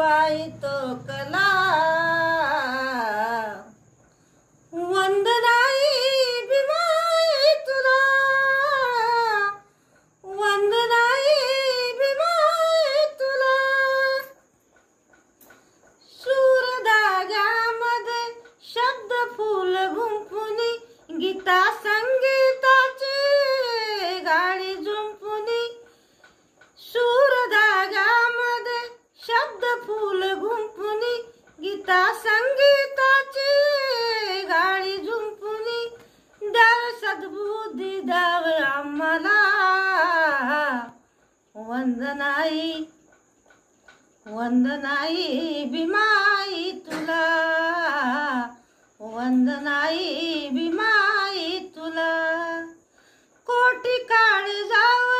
बाई तो कला वंदनाई भीमाई तुला वंदनाई भीमाई तुला सूरधाग्यामध्ये शब्द फूल गुंफुनी गीता संगीताची गाडी झुंपुनी सूरधाग्यामध्ये शब्द फूल गुंफुनी गीता संगीताची गाडी झुंपुनी द्यावे सद्बुद्धी द्यावे आम्हाला वंदनाई वंदनाई भीमाई तुला वंदनाई भीमाई तुला कोटी काळजावर